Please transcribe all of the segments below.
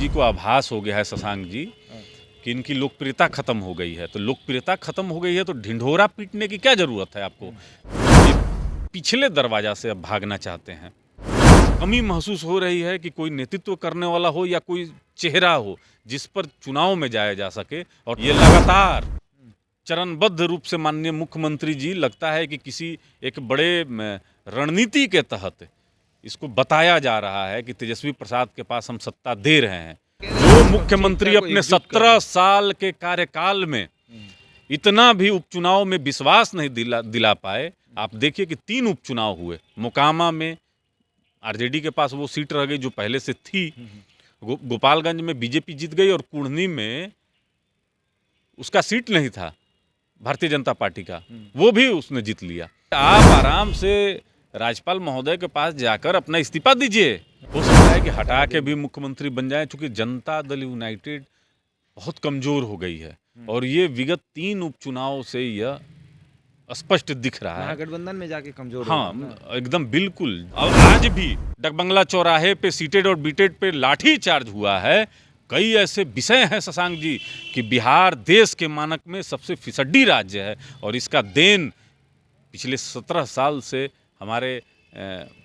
जी को आभास हो गया है शशांक जी कि इनकी लोकप्रियता खत्म हो गई है। तो लोकप्रियता खत्म हो गई है तो ढिंढोरा पीटने की क्या जरूरत है आपको? ये पिछले दरवाजा से अब भागना चाहते हैं। कमी महसूस हो रही है कि कोई नेतृत्व करने वाला हो या कोई चेहरा हो जिस पर चुनाव में जाया जा सके। और ये लगातार चरणबद्ध रूप से माननीय मुख्यमंत्री जी लगता है कि किसी एक बड़े रणनीति के तहत इसको बताया जा रहा है कि तेजस्वी प्रसाद के पास हम सत्ता दे रहे हैं। जो मुख्यमंत्री अपने 17 साल के कार्यकाल में इतना भी उपचुनाव में विश्वास नहीं दिला पाए। आप देखिए कि 3 उपचुनाव हुए। मोकामा में आरजेडी के पास वो सीट रह गई जो पहले से थी। गोपालगंज में बीजेपी जीत गई और कुढ़नी में उसका सीट नहीं था भारतीय जनता पार्टी का, वो भी उसने जीत लिया। आप आराम से राज्यपाल महोदय के पास जाकर अपना इस्तीफा दीजिए। हो सकता है कि हटा के भी मुख्यमंत्री बन जाए, क्योंकि जनता दल यूनाइटेड बहुत कमजोर हो गई है और ये विगत 3 उपचुनाव से यह स्पष्ट दिख रहा है। महागठबंधन में जाके कमजोर हाँ, एकदम बिल्कुल। और आज भी डकबंगला चौराहे पे सीटेड और बीटेड पे लाठी चार्ज हुआ है। कई ऐसे विषय हैं शशांक जी कि बिहार देश के मानक में सबसे फिसड्डी राज्य है और इसका देन पिछले 17 साल से हमारे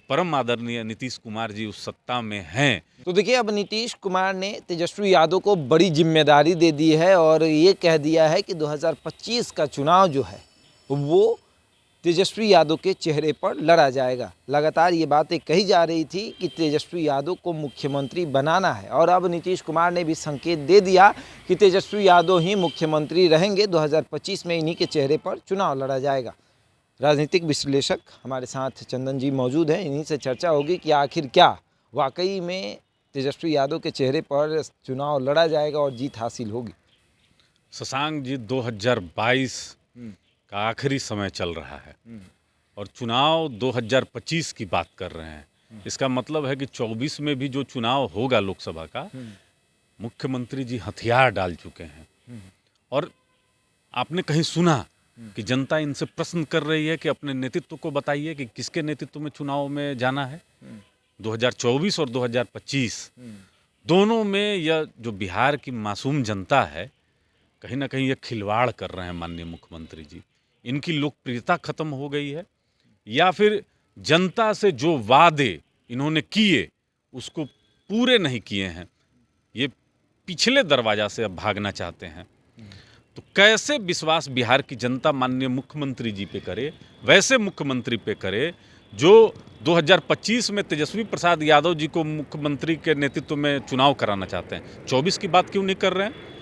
परम आदरणीय नीतीश कुमार जी उस सत्ता में हैं। तो देखिए, अब नीतीश कुमार ने तेजस्वी यादव को बड़ी जिम्मेदारी दे दी है और ये कह दिया है कि 2025 का चुनाव जो है वो तेजस्वी यादव के चेहरे पर लड़ा जाएगा। लगातार ये बातें कही जा रही थी कि तेजस्वी यादव को मुख्यमंत्री बनाना है और अब नीतीश कुमार ने भी संकेत दे दिया कि तेजस्वी यादव ही मुख्यमंत्री रहेंगे। 2025 में इन्हीं के चेहरे पर चुनाव लड़ा जाएगा। राजनीतिक विश्लेषक हमारे साथ चंदन जी मौजूद हैं। इन्हीं से चर्चा होगी कि आखिर क्या वाकई में तेजस्वी यादव के चेहरे पर चुनाव लड़ा जाएगा और जीत हासिल होगी। शशांक जी, 2022 का आखिरी समय चल रहा है और चुनाव 2025 की बात कर रहे हैं। इसका मतलब है कि 24 में भी जो चुनाव होगा लोकसभा का, मुख्यमंत्री जी हथियार डाल चुके हैं। और आपने कहीं सुना कि जनता इनसे प्रश्न कर रही है कि अपने नेतृत्व को बताइए कि किसके नेतृत्व में चुनाव में जाना है? 2024 और 2025 दोनों में यह जो बिहार की मासूम जनता है, कहीं ना कहीं यह खिलवाड़ कर रहे हैं माननीय मुख्यमंत्री जी। इनकी लोकप्रियता खत्म हो गई है या फिर जनता से जो वादे इन्होंने किए उसको पूरे नहीं किए हैं। ये पिछले दरवाजा से अब भागना चाहते हैं। तो कैसे विश्वास बिहार की जनता माननीय मुख्यमंत्री जी पे करे, वैसे मुख्यमंत्री पे करे जो 2025 में तेजस्वी प्रसाद यादव जी को मुख्यमंत्री के नेतृत्व में चुनाव कराना चाहते हैं। 24 की बात क्यों नहीं कर रहे हैं?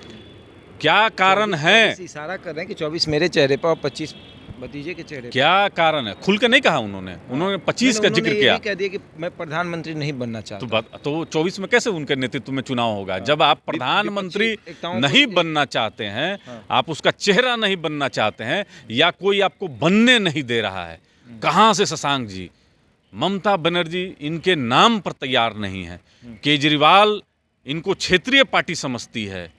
क्या कारण है? इशारा कर रहे हैं कि 24 मेरे चेहरे पर और 25 भतीजे के चेहरे पर। क्या कारण है? खुल के नहीं कहा उन्होंने। उन्होंने 25 का जिक्र किया। कह दिया कि मैं प्रधानमंत्री नहीं बनना चाहता। तो 24 में कैसे उनके नेतृत्व में चुनाव होगा? जब आप प्रधानमंत्री नहीं बनना चाहते हैं, आप उसका चेहरा नहीं बनना चाहते हैं या कोई आपको बनने नहीं दे रहा है, कहां से शशांक जी? ममता बनर्जी इनके नाम पर तैयार नहीं है। केजरीवाल इनको क्षेत्रीय पार्टी समझती है।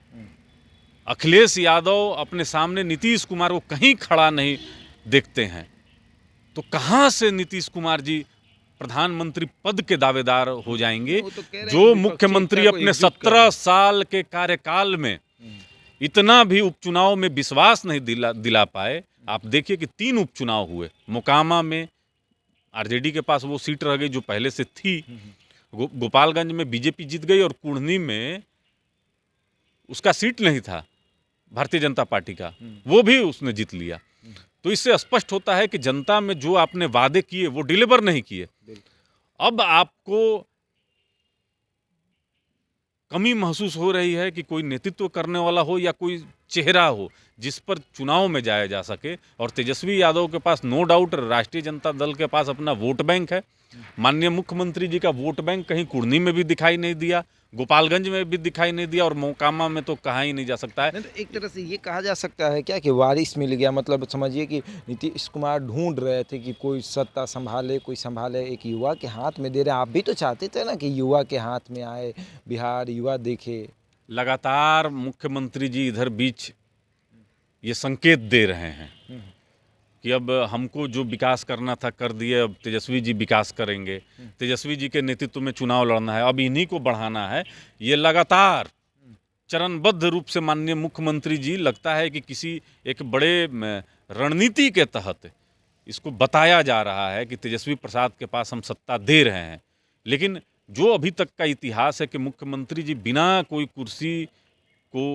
अखिलेश यादव अपने सामने नीतीश कुमार को कहीं खड़ा नहीं देखते हैं। तो कहां से नीतीश कुमार जी प्रधानमंत्री पद के दावेदार हो जाएंगे? जो मुख्यमंत्री अपने 17 साल के कार्यकाल में इतना भी उपचुनाव में विश्वास नहीं दिला पाए। आप देखिए कि 3 उपचुनाव हुए। मोकामा में आरजेडी के पास वो सीट रह गई जो पहले से थी। गोपालगंज में बीजेपी जीत गई और कुढ़नी में उसका सीट नहीं था भारतीय जनता पार्टी का, वो भी उसने जीत लिया। तो इससे स्पष्ट होता है कि जनता में जो आपने वादे किए वो डिलीवर नहीं किए। अब आपको कमी महसूस हो रही है कि कोई नेतृत्व करने वाला हो या कोई चेहरा हो जिस पर चुनाव में जाया जा सके। और तेजस्वी यादव के पास नो डाउट राष्ट्रीय जनता दल के पास अपना वोट बैंक है। माननीय मुख्यमंत्री जी का वोट बैंक कहीं कुढ़नी में भी दिखाई नहीं दिया, गोपालगंज में भी दिखाई नहीं दिया और मोकामा में तो कहा ही नहीं जा सकता है। तो एक तरह से ये कहा जा सकता है क्या कि वारिस मिल गया? मतलब समझिए कि नीतीश कुमार ढूंढ रहे थे कि कोई सत्ता संभाले, कोई संभाले, एक युवा के हाथ में दे रहे हैं। आप भी तो चाहते थे ना कि युवा के हाथ में आए, बिहार युवा देखे। लगातार मुख्यमंत्री जी इधर बीच ये संकेत दे रहे हैं कि अब हमको जो विकास करना था कर दिए, अब तेजस्वी जी विकास करेंगे, तेजस्वी जी के नेतृत्व में चुनाव लड़ना है, अब इन्हीं को बढ़ाना है। ये लगातार चरणबद्ध रूप से माननीय मुख्यमंत्री जी लगता है कि किसी एक बड़े रणनीति के तहत इसको बताया जा रहा है कि तेजस्वी प्रसाद के पास हम सत्ता दे रहे हैं। लेकिन जो अभी तक का इतिहास है कि मुख्यमंत्री जी बिना कोई कुर्सी को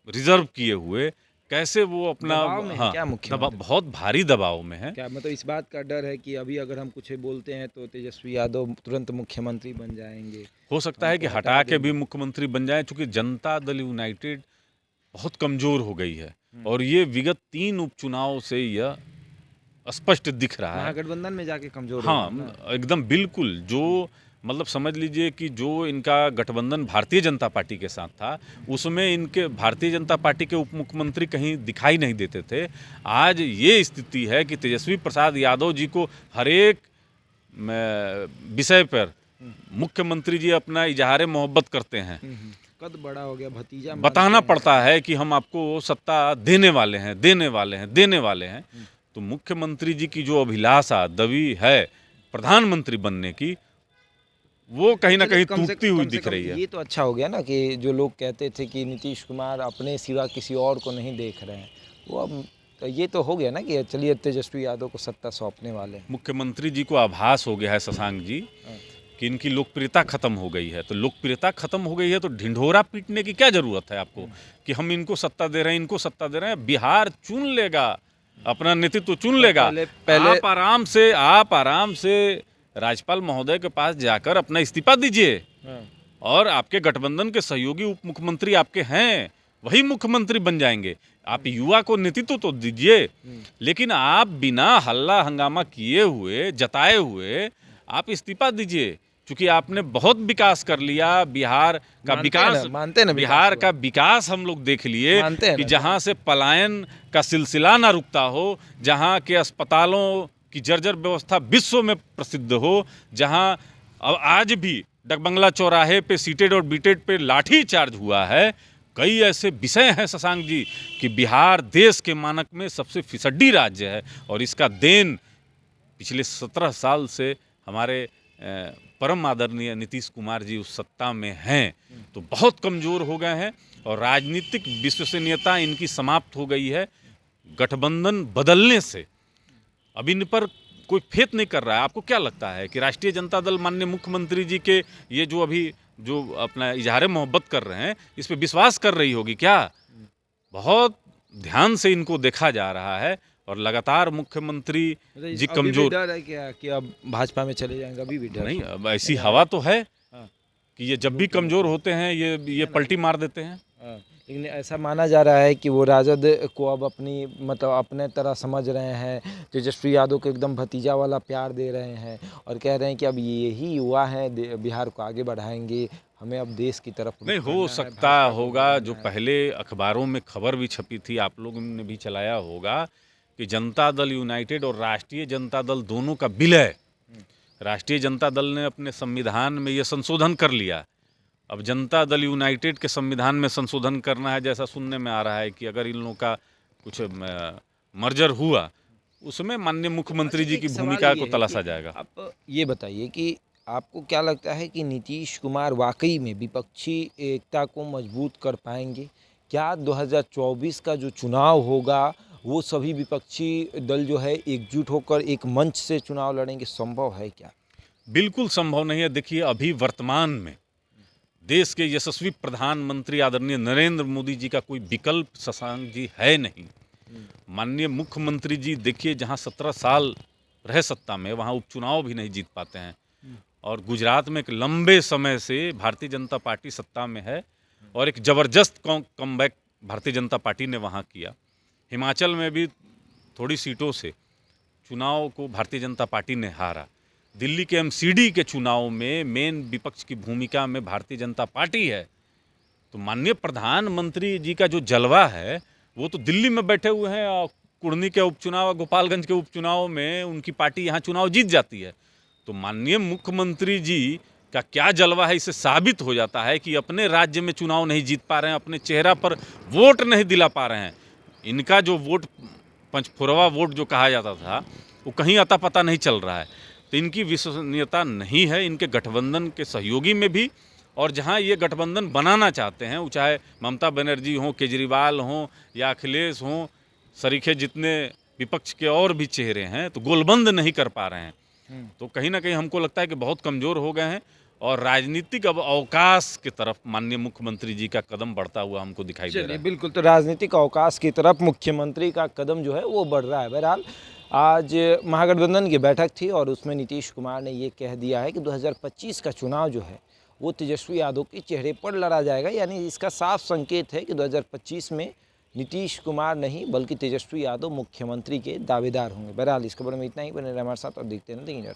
रिजर्व किए हुए कैसे वो अपना दबाव में है क्या मुख्यमंत्री? बहुत भारी दबाव में है। क्या मतलब इस बात का डर है कि अभी अगर हम कुछ बोलते हैं तो तेजस्वी यादव तुरंत मुख्यमंत्री बन जाएंगे? हो सकता है कि हमको हटा हटा के भी देंगे। मुख्यमंत्री बन जाए, चूंकि जनता दल यूनाइटेड बहुत कमजोर हो गई है और ये विगत 3 उपचुनाव से यह स्पष्ट दिख रहा है। महागठबंधन में जाके कमजोर हो हाँ, गए ना। एकदम बिल्कुल। जो मतलब समझ लीजिए कि जो इनका गठबंधन भारतीय जनता पार्टी के साथ था, उसमें इनके भारतीय जनता पार्टी के उप मुख्यमंत्री कहीं दिखाई नहीं देते थे। आज ये स्थिति है कि तेजस्वी प्रसाद यादव जी को हर एक विषय पर मुख्यमंत्री जी अपना इजहार मोहब्बत करते हैं। कद बड़ा हो गया, भतीजा बताना पड़ता है कि हम आपको सत्ता देने वाले हैं, देने वाले हैं, देने वाले हैं। तो मुख्यमंत्री जी की जो अभिलाषा दबी है प्रधानमंत्री बनने की, वो कहीं ना कहीं टूटती हुई दिख रही है। ये तो अच्छा हो गया ना कि जो लोग कहते थे कि नीतीश कुमार अपने सिवा किसी और को नहीं देख रहे हैं, वो अब तो ये तो हो गया ना कि चलिए तेजस्वी यादव को सत्ता सौंपने वाले हैं। मुख्यमंत्री जी को आभास हो गया है शशांक जी कि इनकी लोकप्रियता खत्म हो गई है। तो लोकप्रियता खत्म हो गई है तो ढिंढोरा पीटने की क्या जरूरत है आपको कि हम इनको सत्ता दे रहे हैं, इनको सत्ता दे रहे हैं। बिहार चुन लेगा, अपना नेतृत्व चुन लेगा। पहले आप आराम से राज्यपाल महोदय के पास जाकर अपना इस्तीफा दीजिए और आपके गठबंधन के सहयोगी उप मुख्यमंत्री आपके हैं, वही मुख्यमंत्री बन जाएंगे। आप युवा को नेतृत्व तो दीजिए, लेकिन आप बिना हल्ला हंगामा किए हुए, जताए हुए आप इस्तीफा दीजिए। क्योंकि आपने बहुत विकास कर लिया, बिहार का विकास, मानते ना बिहार का विकास हम लोग देख लिए कि जहां से पलायन का सिलसिला ना रुकता हो, जहां के अस्पतालों की जर्जर व्यवस्था विश्व में प्रसिद्ध हो, जहां अब आज भी डकबंगला चौराहे पे सीटेड और बीटेड पे लाठी चार्ज हुआ है। कई ऐसे विषय हैं शशांक जी कि बिहार देश के मानक में सबसे फिसड्डी राज्य है और इसका देन पिछले 17 साल से हमारे परम आदरणीय नीतीश कुमार जी उस सत्ता में हैं, तो बहुत कमज़ोर हो गए हैं और राजनीतिक विश्वसनीयता इनकी समाप्त हो गई है। गठबंधन बदलने से अब इन पर कोई फेत नहीं कर रहा है। आपको क्या लगता है कि राष्ट्रीय जनता दल माननीय मुख्यमंत्री जी के ये जो अभी जो अपना इजहार मोहब्बत कर रहे हैं, इस पर विश्वास कर रही होगी क्या? बहुत ध्यान से इनको देखा जा रहा है और लगातार मुख्यमंत्री जी कमजोर। डर है क्या कि अब भाजपा में चले जाएंगे? अभी भी डर नहीं, अब ऐसी हवा तो है कि ये जब भी कमजोर होते हैं ये पलटी मार देते हैं। लेकिन ऐसा माना जा रहा है कि वो राजद को अब अपनी मतलब अपने तरह समझ रहे हैं, तेजस्वी यादव को एकदम भतीजा वाला प्यार दे रहे हैं और कह रहे हैं कि अब यही युवा हैं बिहार को आगे बढ़ाएंगे, हमें अब देश की तरफ नहीं हो सकता होगा। जो पहले अखबारों में खबर भी छपी थी, आप लोगों ने भी चलाया होगा कि जनता दल यूनाइटेड और राष्ट्रीय जनता दल दोनों का विलय, राष्ट्रीय जनता दल ने अपने संविधान में ये संशोधन कर लिया। अब जनता दल यूनाइटेड के संविधान में संशोधन करना है, जैसा सुनने में आ रहा है कि अगर इन लोगों का कुछ मर्जर हुआ, उसमें माननीय मुख्यमंत्री जी की भूमिका को तलाशा जाएगा। आप ये बताइए कि आपको क्या लगता है कि नीतीश कुमार वाकई में विपक्षी एकता को मजबूत कर पाएंगे? क्या 2024 का जो चुनाव होगा वो सभी विपक्षी दल जो है एकजुट होकर एक मंच से चुनाव लड़ेंगे? संभव है क्या? बिल्कुल संभव नहीं है। देखिए, अभी वर्तमान में देश के यशस्वी प्रधानमंत्री आदरणीय नरेंद्र मोदी जी का कोई विकल्प शशांक जी है नहीं। माननीय मुख्यमंत्री जी देखिए, जहां 17 साल रहे सत्ता में, वहां उपचुनाव भी नहीं जीत पाते हैं और गुजरात में एक लंबे समय से भारतीय जनता पार्टी सत्ता में है और एक ज़बरदस्त कमबैक भारतीय जनता पार्टी ने वहां किया। हिमाचल में भी थोड़ी सीटों से चुनाव को भारतीय जनता पार्टी ने हारा। दिल्ली के एमसीडी के चुनाव में मेन विपक्ष की भूमिका में भारतीय जनता पार्टी है। तो माननीय प्रधानमंत्री जी का जो जलवा है वो तो दिल्ली में बैठे हुए हैं और कुर्नी के उपचुनाव, गोपालगंज के उपचुनाव में उनकी पार्टी यहाँ चुनाव जीत जाती है। तो माननीय मुख्यमंत्री जी का क्या जलवा है, इससे साबित हो जाता है कि अपने राज्य में चुनाव नहीं जीत पा रहे हैं, अपने चेहरा पर वोट नहीं दिला पा रहे हैं। इनका जो वोट पंचफोरवा वोट जो कहा जाता था वो कहीं अता पता नहीं चल रहा है। तो इनकी विश्वसनीयता नहीं है इनके गठबंधन के सहयोगी में भी, और जहां ये गठबंधन बनाना चाहते हैं, वो चाहे ममता बनर्जी हों, केजरीवाल हों या अखिलेश हों, सरीखे जितने विपक्ष के और भी चेहरे हैं, तो गोलबंद नहीं कर पा रहे हैं। तो कहीं ना कहीं हमको लगता है कि बहुत कमज़ोर हो गए हैं और राजनीतिक अब अवकाश की तरफ माननीय मुख्यमंत्री जी का कदम बढ़ता हुआ हमको दिखाई दे रहा है। बिल्कुल, तो राजनीतिक अवकाश की तरफ मुख्यमंत्री का कदम जो है वो बढ़ रहा है। बहरहाल आज महागठबंधन की बैठक थी और उसमें नीतीश कुमार ने ये कह दिया है कि 2025 का चुनाव जो है वो तेजस्वी यादव के चेहरे पर लड़ा जाएगा। यानी इसका साफ संकेत है कि 2025 में नीतीश कुमार नहीं बल्कि तेजस्वी यादव मुख्यमंत्री के दावेदार होंगे। बहरहाल इस खबर में इतना ही। बने रहे हमारे साथ और देखते रहना दी।